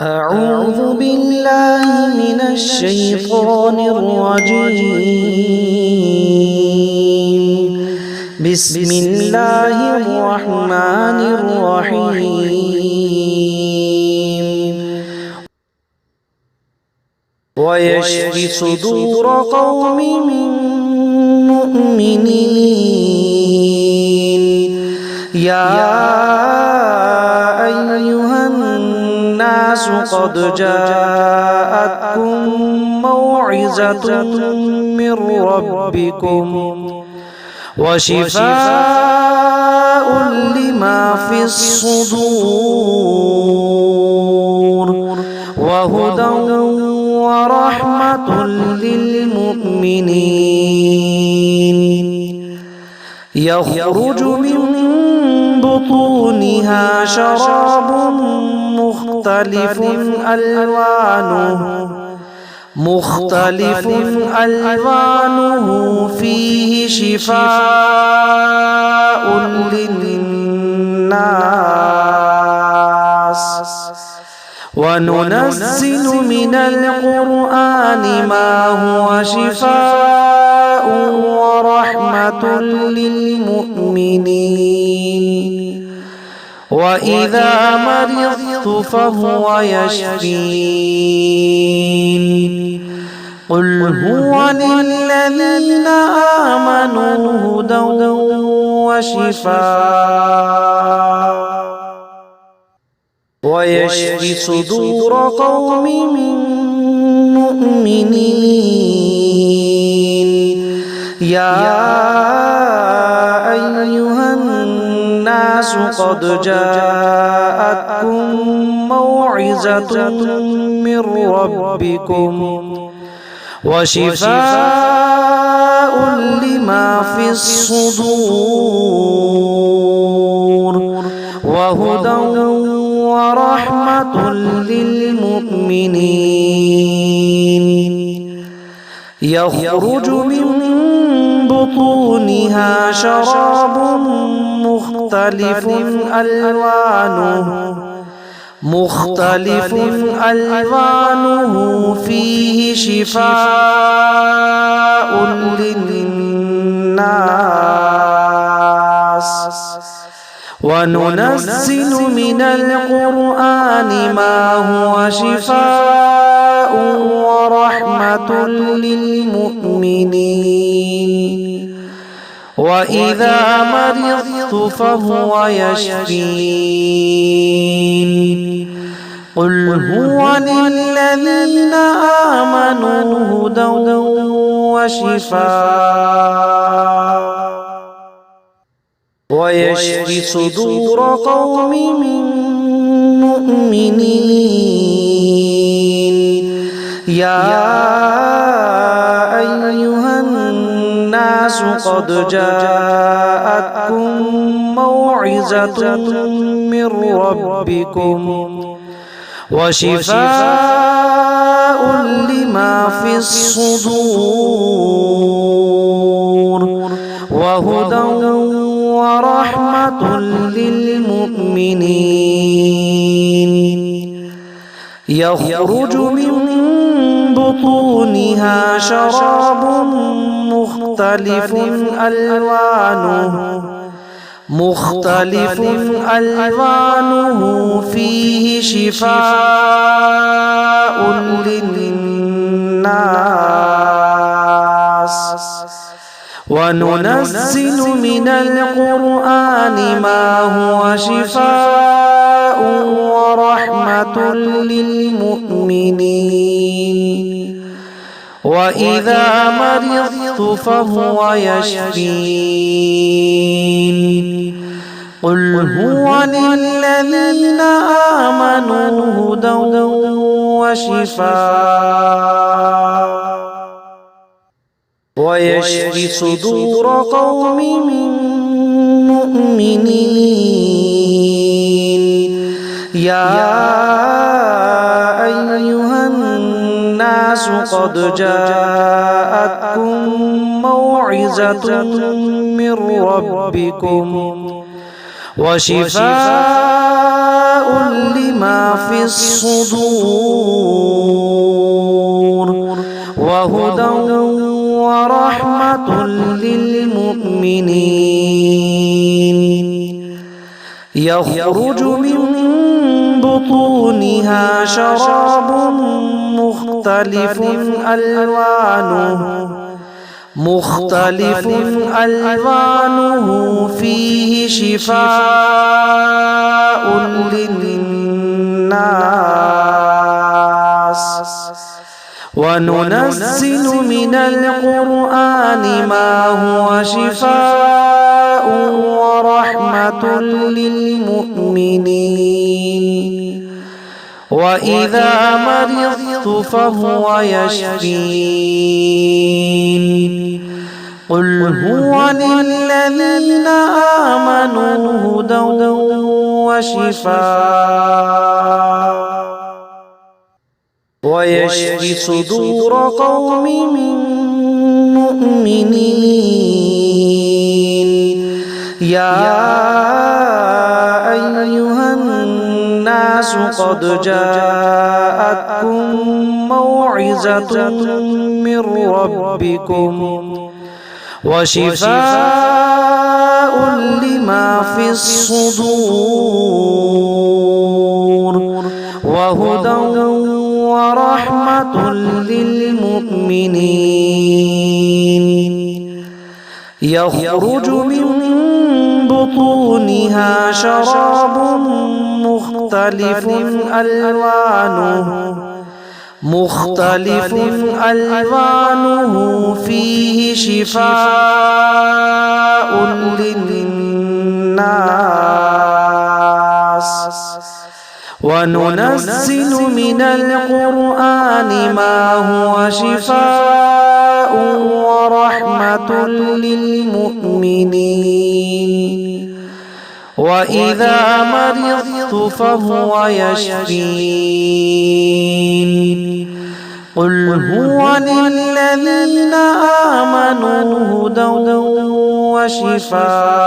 أعوذ بالله من الشيطان الرجيم. بسم الله الرحمن الرحيم. ويشف صدور قوم مؤمنين. يا أيها الناس قد جاءتكم موعظة من ربكم وشفاء لما في الصدور وهدى ورحمة للمؤمنين. يخرج من بطونها شراب مختلف ألوانه فيه شفاء للناس. وننزل من القرآن ما هو شفاء ورحمة للمؤمنين. وإذا مرضت فهو يشفين. قل هو للذين آمنوا هدى وشفاء. ويشف صدور قوم مؤمنين. يا أيها الناس قد جاءتكم موعظة من ربكم وشفاء لما في الصدور وهدى ورحمة للمؤمنين. يخرج من بطونها شراب مختلف ألوانه فيه شفاء للناس. وننزل من القرآن ما هو شفاء ورحمة للمؤمنين. وإذا مرضت فهو يشفين. قل هو للذين آمنوا هدى وشفاء. ويشف صدور قوم مؤمنين. يا أيها الناس قد جاءتكم موعظة من ربكم وشفاء لما في الصدور وهدى ورحمة للمؤمنين. يخرج من بطونها شراب مختلف ألوانه فيه شفاء للناس. وننزل من القرآن ما هو شفاء ورحمة للمؤمنين. وإذا مرضت فهو يشفين. قل هو للذين آمنوا هدى وشفاء. ويشف صدور قوم مؤمنين. يا أيها الناس قد جاءتكم موعظة من ربكم وشفاء لما في الصدور وهدى ورحمة للمؤمنين يخرج من بطونها شراب مختلف ألوانه فيه شفاء للناس وننزل من القرآن ما هو شفاء ورحمة للمؤمنين وإذا مرضت فهو يشفين قل هو للذين آمنوا هدى وشفاء ويشفي صدور قوم مؤمنين يا أيها الناس قد جاءتكم موعظة من ربكم وشفاء لما في الصدور وهدى ورحمة للمؤمنين يخرج من بطونها شراب مختلف ألوانه فيه شفاء للناس وننزل من القرآن ما هو شفاء ورحمة للمؤمنين وإذا مرضت فهو يشفين قل هو للذين آمنوا هدى وشفاء